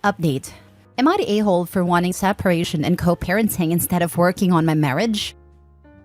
Update. Am I the a-hole for wanting separation and co-parenting instead of working on my marriage?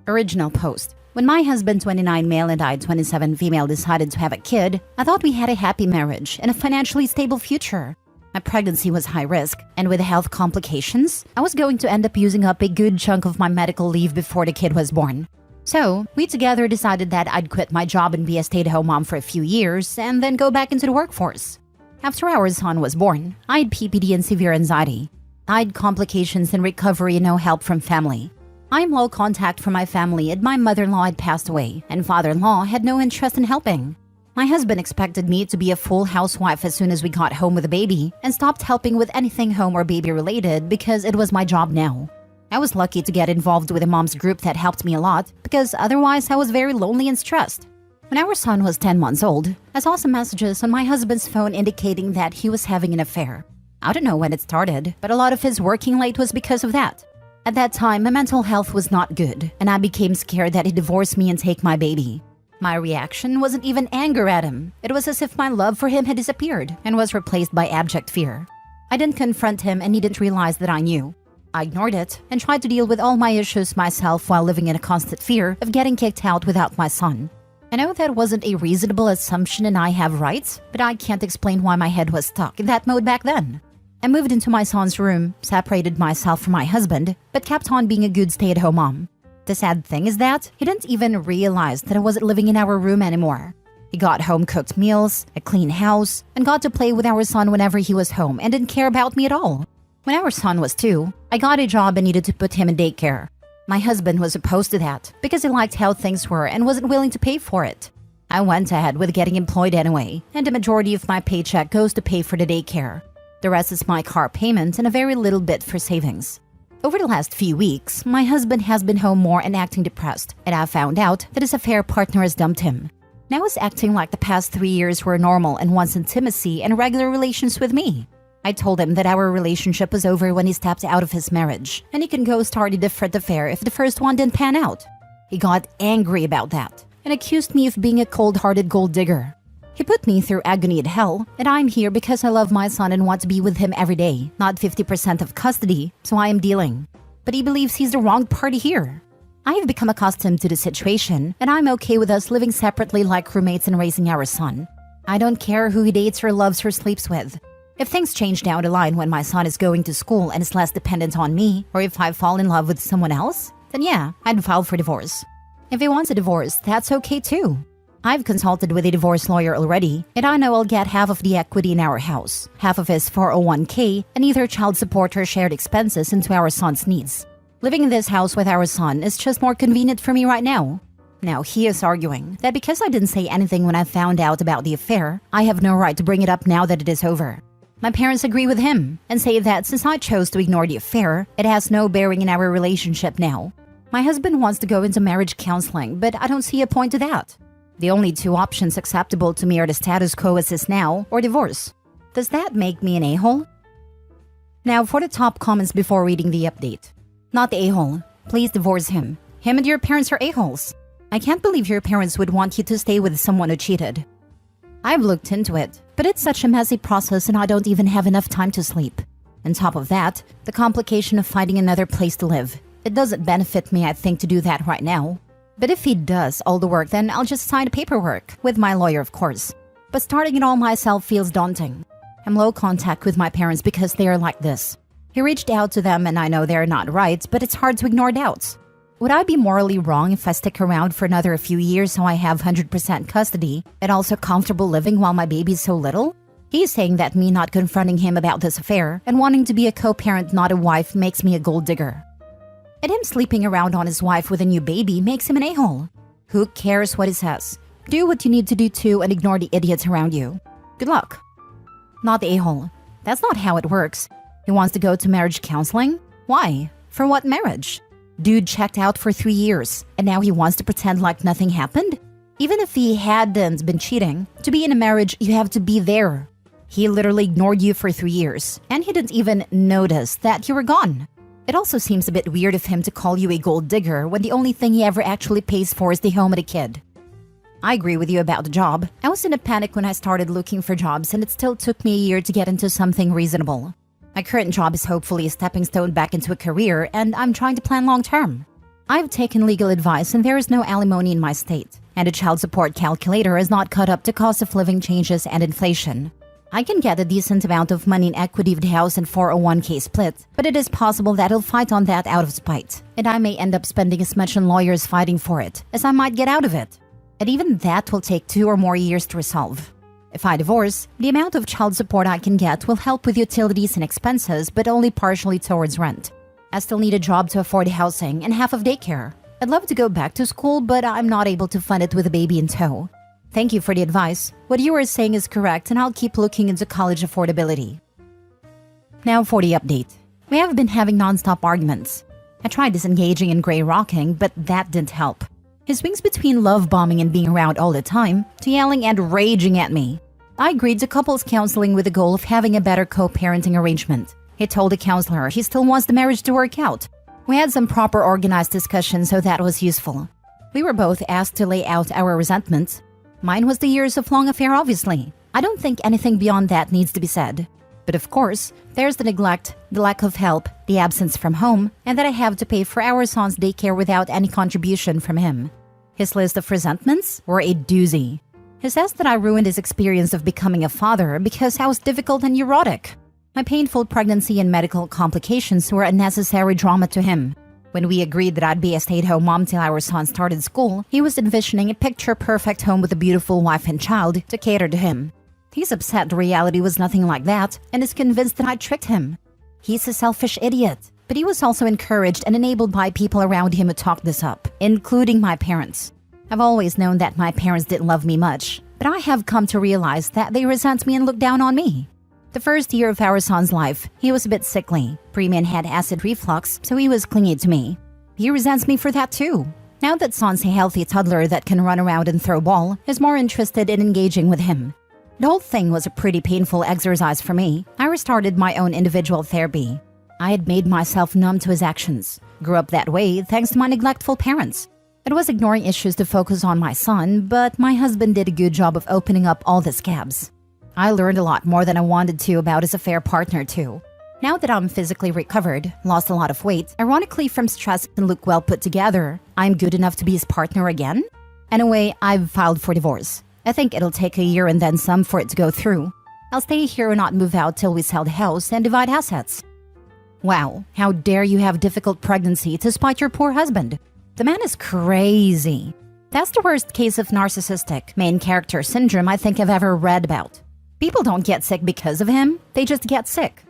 Original post. When my husband, 29 male, and I, 27 female, decided to have a kid, I thought we had a happy marriage and a financially stable future. My pregnancy was high risk, and with health complications, I was going to end up using up a good chunk of my medical leave before the kid was born. So, we together decided that I'd quit my job and be a stay-at-home mom for a few years, and then go back into the workforce. After our son was born, I had PPD and severe anxiety. I had complications in recovery and no help from family. I am low contact from my family, and my mother-in-law had passed away, and father-in-law had no interest in helping. My husband expected me to be a full housewife as soon as we got home with a baby, and stopped helping with anything home or baby-related because it was my job now. I was lucky to get involved with a mom's group that helped me a lot, because otherwise I was very lonely and stressed. When our son was 10 months old, I saw some messages on my husband's phone indicating that he was having an affair. I don't know when it started, but a lot of his working late was because of that. At that time, my mental health was not good, and I became scared that he'd divorce me and take my baby. My reaction wasn't even anger at him. It was as if my love for him had disappeared and was replaced by abject fear. I didn't confront him, and he didn't realize that I knew. I ignored it and tried to deal with all my issues myself while living in a constant fear of getting kicked out without my son. I know that wasn't a reasonable assumption and I have rights, but I can't explain why my head was stuck in that mode back then. I moved into my son's room, separated myself from my husband, but kept on being a good stay-at-home mom. The sad thing is that he didn't even realize that I wasn't living in our room anymore. He got home-cooked meals, a clean house, and got to play with our son whenever he was home and didn't care about me at all. When our son was 2, I got a job and needed to put him in daycare. My husband was opposed to that because he liked how things were and wasn't willing to pay for it. I went ahead with getting employed anyway, and the majority of my paycheck goes to pay for the daycare. The rest is my car payment and a very little bit for savings. Over the last few weeks, my husband has been home more and acting depressed, and I found out that his affair partner has dumped him. Now he's acting like the past 3 years were normal and wants intimacy and regular relations with me. I told him that our relationship was over when he stepped out of his marriage, and he can go start a different affair if the first one didn't pan out. He got angry about that and accused me of being a cold-hearted gold digger. He put me through agony and hell, and I'm here because I love my son and want to be with him every day, not 50% of custody, so I am dealing. But he believes he's the wrong party here. I have become accustomed to the situation, and I'm okay with us living separately like roommates and raising our son. I don't care who he dates or loves or sleeps with. If things change down the line when my son is going to school and is less dependent on me, or if I fall in love with someone else, then yeah, I'd file for divorce. If he wants a divorce, that's okay too. I've consulted with a divorce lawyer already, and I know I'll get half of the equity in our house, half of his 401k, and either child support or shared expenses into our son's needs. Living in this house with our son is just more convenient for me right now. Now he is arguing that because I didn't say anything when I found out about the affair, I have no right to bring it up now that it is over. My parents agree with him and say that since I chose to ignore the affair, it has no bearing in our relationship now. My husband wants to go into marriage counseling, but I don't see a point to that. The only 2 options acceptable to me are the status quo as is now or divorce. Does that make me an a-hole? Now for the top comments before reading the update. Not the a-hole. Please divorce him. Him and your parents are a-holes. I can't believe your parents would want you to stay with someone who cheated. I've looked into it, but it's such a messy process and I don't even have enough time to sleep. On top of that, the complication of finding another place to live. It doesn't benefit me, I think, to do that right now. But if he does all the work, then I'll just sign the paperwork, with my lawyer of course. But starting it all myself feels daunting. I'm low contact with my parents because they are like this. He reached out to them and I know they're not right, but it's hard to ignore doubts. Would I be morally wrong if I stick around for another few years so I have 100% custody and also comfortable living while my baby's so little? He's saying that me not confronting him about this affair and wanting to be a co-parent, not a wife, makes me a gold digger. And him sleeping around on his wife with a new baby makes him an a-hole. Who cares what he says? Do what you need to do too and ignore the idiots around you. Good luck. Not the a-hole. That's not how it works. He wants to go to marriage counseling? Why? For what marriage? Dude checked out for 3 years, and now he wants to pretend like nothing happened? Even if he hadn't been cheating, to be in a marriage, you have to be there. He literally ignored you for 3 years, and he didn't even notice that you were gone. It also seems a bit weird of him to call you a gold digger when the only thing he ever actually pays for is the home of the kid. I agree with you about the job. I was in a panic when I started looking for jobs, and it still took me a year to get into something reasonable. My current job is hopefully a stepping stone back into a career, and I'm trying to plan long term. I've taken legal advice and there is no alimony in my state, and a child support calculator is not caught up to cost of living changes and inflation. I can get a decent amount of money in equity of the house and 401k split, but it is possible that he'll fight on that out of spite, and I may end up spending as much on lawyers fighting for it as I might get out of it. And even that will take 2 or more years to resolve. If I divorce, the amount of child support I can get will help with utilities and expenses, but only partially towards rent. I still need a job to afford housing and half of daycare. I'd love to go back to school, but I'm not able to fund it with a baby in tow. Thank you for the advice. What you are saying is correct, and I'll keep looking into college affordability. Now for the update. We have been having non-stop arguments. I tried disengaging and gray rocking, but that didn't help. He swings between love bombing and being around all the time to yelling and raging at me. I agreed to couples counseling with the goal of having a better co-parenting arrangement. He told the counselor he still wants the marriage to work out. We had some proper organized discussion, so that was useful. We were both asked to lay out our resentments. Mine was the years of long affair, obviously. I don't think anything beyond that needs to be said. But of course, there's the neglect, the lack of help, the absence from home, and that I have to pay for our son's daycare without any contribution from him. His list of resentments were a doozy. He says that I ruined his experience of becoming a father because I was difficult and neurotic. My painful pregnancy and medical complications were unnecessary drama to him. When we agreed that I'd be a stay-at-home mom till our son started school, he was envisioning a picture-perfect home with a beautiful wife and child to cater to him. He's upset the reality was nothing like that and is convinced that I tricked him. He's a selfish idiot, but he was also encouraged and enabled by people around him to talk this up, including my parents. I've always known that my parents didn't love me much, but I have come to realize that they resent me and look down on me. The first year of our son's life, he was a bit sickly. Preemie had acid reflux, so he was clingy to me. He resents me for that too. Now that son's a healthy toddler that can run around and throw ball, is more interested in engaging with him. The whole thing was a pretty painful exercise for me. I restarted my own individual therapy. I had made myself numb to his actions. Grew up that way thanks to my neglectful parents. It was ignoring issues to focus on my son, but my husband did a good job of opening up all the scabs. I learned a lot more than I wanted to about his affair partner too. Now that I'm physically recovered, lost a lot of weight, ironically from stress and look well put together, I'm good enough to be his partner again? Anyway, I've filed for divorce. I think it'll take a year and then some for it to go through. I'll stay here and not move out till we sell the house and divide assets. Wow, how dare you have difficult pregnancy to spite your poor husband? The man is crazy. That's the worst case of narcissistic main character syndrome I think I've ever read about. People don't get sick because of him, they just get sick.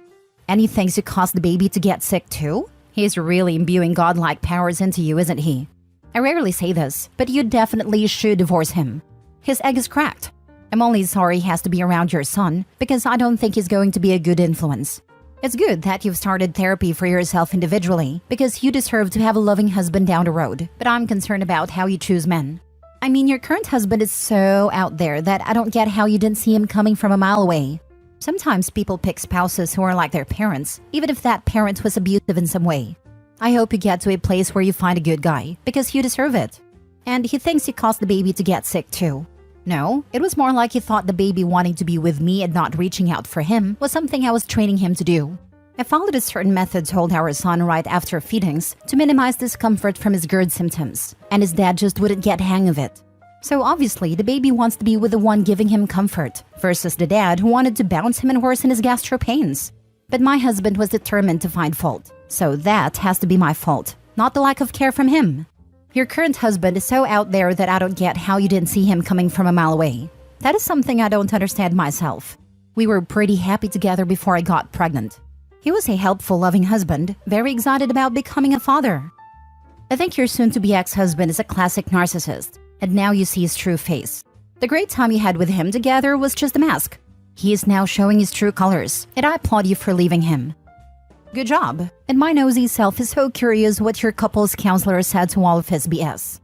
And he thinks you caused the baby to get sick too? He's really imbuing godlike powers into you, isn't he? I rarely say this, but you definitely should divorce him. His egg is cracked. I'm only sorry he has to be around your son, because I don't think he's going to be a good influence. It's good that you've started therapy for yourself individually, because you deserve to have a loving husband down the road, but I'm concerned about how you choose men. I mean, your current husband is so out there that I don't get how you didn't see him coming from a mile away. Sometimes people pick spouses who are like their parents, even if that parent was abusive in some way. I hope you get to a place where you find a good guy, because you deserve it. And he thinks you caused the baby to get sick too. No, it was more like he thought the baby wanting to be with me and not reaching out for him was something I was training him to do. I followed a certain method told our son right after feedings to minimize discomfort from his GERD symptoms, and his dad just wouldn't get hang of it. So obviously, the baby wants to be with the one giving him comfort, versus the dad who wanted to bounce him and worsen his gastro pains. But my husband was determined to find fault, so that has to be my fault, not the lack of care from him. Your current husband is so out there that I don't get how you didn't see him coming from a mile away. That is something I don't understand myself. We were pretty happy together before I got pregnant. He was a helpful, loving husband, very excited about becoming a father. I think your soon-to-be ex-husband is a classic narcissist, and now you see his true face. The great time you had with him together was just a mask. He is now showing his true colors, and I applaud you for leaving him. Good job. And my nosy self is so curious what your couple's counselor said to all of his BS.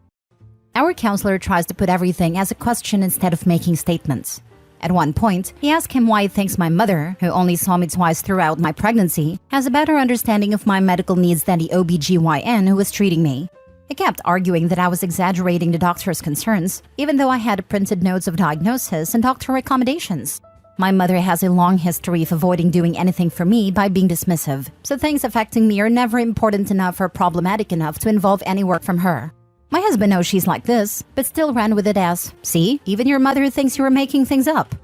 Our counselor tries to put everything as a question instead of making statements. At one point, he asked him why he thinks my mother, who only saw me twice throughout my pregnancy, has a better understanding of my medical needs than the OBGYN who was treating me. He kept arguing that I was exaggerating the doctor's concerns, even though I had printed notes of diagnosis and doctor recommendations. My mother has a long history of avoiding doing anything for me by being dismissive, so things affecting me are never important enough or problematic enough to involve any work from her. My husband knows she's like this, but still ran with it as, "See, even your mother thinks you were making things up."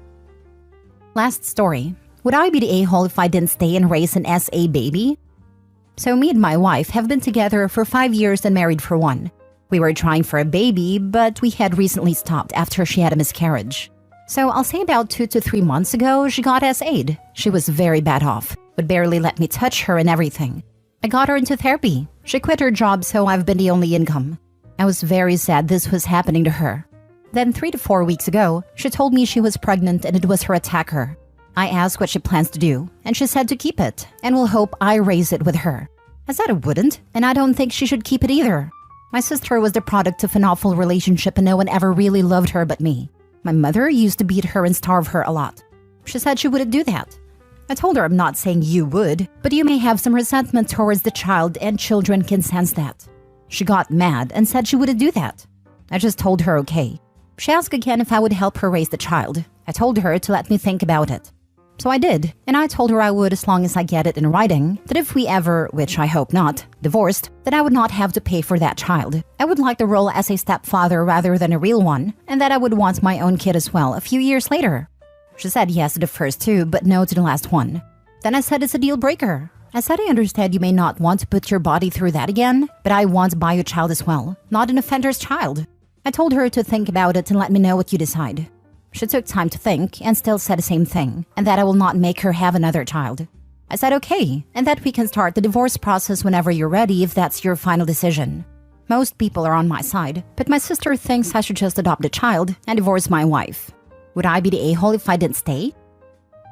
Last story. Would I be the a-hole if I didn't stay and raise an SA baby? So me and my wife have been together for 5 years and married for 1. We were trying for a baby, but we had recently stopped after she had a miscarriage. So I'll say about 2 to 3 months ago, she got SA'd. She was very bad off, would barely let me touch her and everything. I got her into therapy. She quit her job, so I've been the only income. I was very sad this was happening to her. Then 3 to 4 weeks ago, she told me she was pregnant and it was her attacker. I asked what she plans to do, and she said to keep it, and will hope I raise it with her. I said I wouldn't, and I don't think she should keep it either. My sister was the product of an awful relationship and no one ever really loved her but me. My mother used to beat her and starve her a lot. She said she wouldn't do that. I told her I'm not saying you would, but you may have some resentment towards the child and children can sense that. She got mad and said she wouldn't do that. I just told her okay. She asked again if I would help her raise the child. I told her to let me think about it. So I did, and I told her I would as long as I get it in writing, that if we ever, which I hope not, divorced, that I would not have to pay for that child. I would like the role as a stepfather rather than a real one, and that I would want my own kid as well a few years later. She said yes to the first 2, but no to the last one. Then I said it's a deal breaker. I said I understand you may not want to put your body through that again, but I want to buy a child as well, not an offender's child. I told her to think about it and let me know what you decide. She took time to think and still said the same thing, and that I will not make her have another child. I said okay, and that we can start the divorce process whenever you're ready if that's your final decision. Most people are on my side, but my sister thinks I should just adopt a child and divorce my wife. Would I be the a-hole if I didn't stay?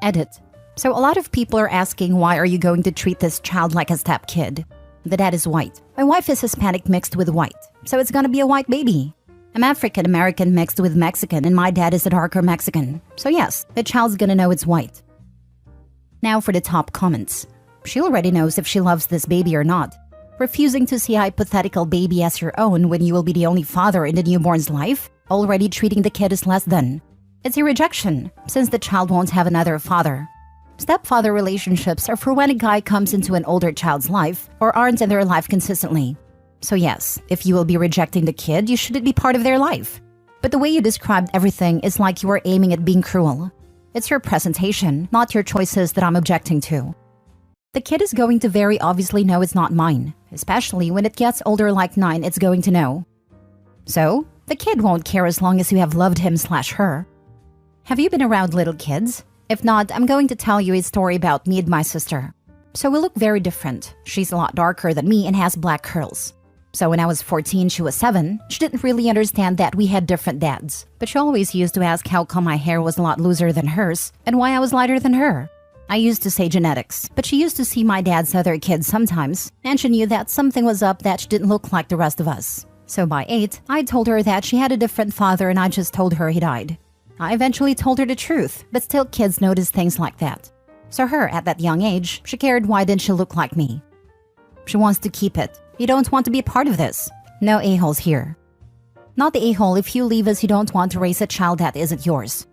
Edit. So a lot of people are asking why are you going to treat this child like a step kid? The dad is white. My wife is Hispanic mixed with white, so it's gonna be a white baby. I'm African American mixed with Mexican and my dad is a darker Mexican. So yes, the child's gonna know it's white. Now for the top comments. She already knows if she loves this baby or not. Refusing to see a hypothetical baby as your own when you will be the only father in the newborn's life. Already treating the kid as less than. It's a rejection, since the child won't have another father. Stepfather relationships are for when a guy comes into an older child's life or aren't in their life consistently. So yes, if you will be rejecting the kid, you shouldn't be part of their life. But the way you described everything is like you are aiming at being cruel. It's your presentation, not your choices that I'm objecting to. The kid is going to very obviously know it's not mine, especially when it gets older like 9, it's going to know. So, the kid won't care as long as you have loved him/her. Have you been around little kids? If not, I'm going to tell you a story about me and my sister. So we look very different. She's a lot darker than me and has black curls. So when I was 14, she was 7. She didn't really understand that we had different dads. But she always used to ask how come my hair was a lot looser than hers and why I was lighter than her. I used to say genetics, but she used to see my dad's other kids sometimes, and she knew that something was up that she didn't look like the rest of us. So by 8, I told her that she had a different father and I just told her he died. I eventually told her the truth, but still kids notice things like that. So her, at that young age, she cared why didn't she look like me. She wants to keep it. You don't want to be a part of this. No a-holes here. Not the a-hole if you leave us you don't want to raise a child that isn't yours.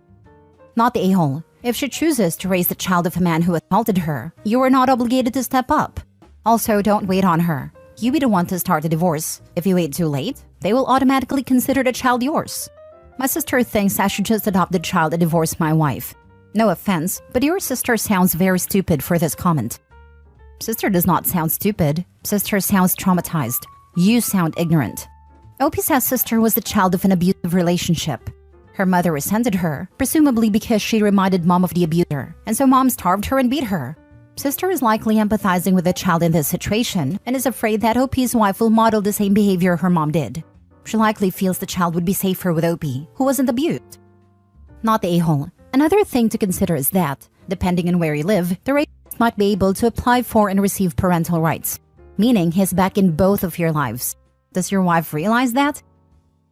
Not the a-hole if she chooses to raise the child of a man who assaulted her. You are not obligated to step up. Also, don't wait on her. You be the one to start a divorce. If you wait too late, they will automatically consider the child yours. My sister thinks I should just adopt the child and divorce my wife. No offense, but your sister sounds very stupid for this comment. Sister does not sound stupid. Sister sounds traumatized. You sound ignorant. OP says sister was the child of an abusive relationship. Her mother resented her, presumably because she reminded mom of the abuser, and so mom starved her and beat her. Sister is likely empathizing with the child in this situation and is afraid that OP's wife will model the same behavior her mom did. She likely feels the child would be safer with OP, who wasn't abused. Not the a-hole. Another thing to consider is that, depending on where you live, the rapist might be able to apply for and receive parental rights, meaning he's back in both of your lives. Does your wife realize that?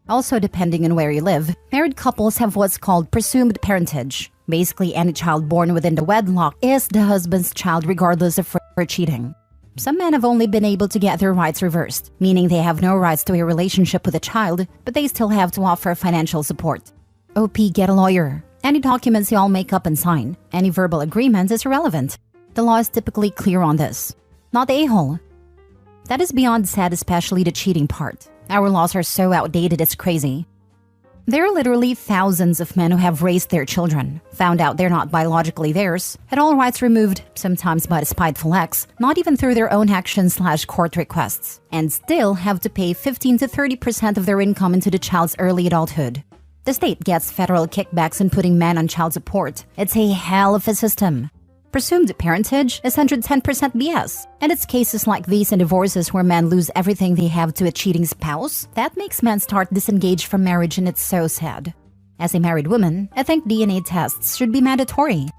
Also, depending on where you live, married couples have what's called presumed parentage. Basically, any child born within the wedlock is the husband's child regardless of rape or cheating. Some men have only been able to get their rights reversed, meaning they have no rights to a relationship with a child, but they still have to offer financial support. OP, get a lawyer. Any documents you all make up and sign, any verbal agreement is irrelevant. The law is typically clear on this. Not the a-hole. That is beyond sad, especially the cheating part. Our laws are so outdated it's crazy. There are literally thousands of men who have raised their children, found out they're not biologically theirs, had all rights removed, sometimes by the spiteful ex, not even through their own actions/court requests, and still have to pay 15 to 30% of their income into the child's early adulthood. The state gets federal kickbacks in putting men on child support. It's a hell of a system. Presumed parentage is 110% BS, and it's cases like these and divorces where men lose everything they have to a cheating spouse that makes men start disengaged from marriage, and it's so sad. As a married woman, I think DNA tests should be mandatory.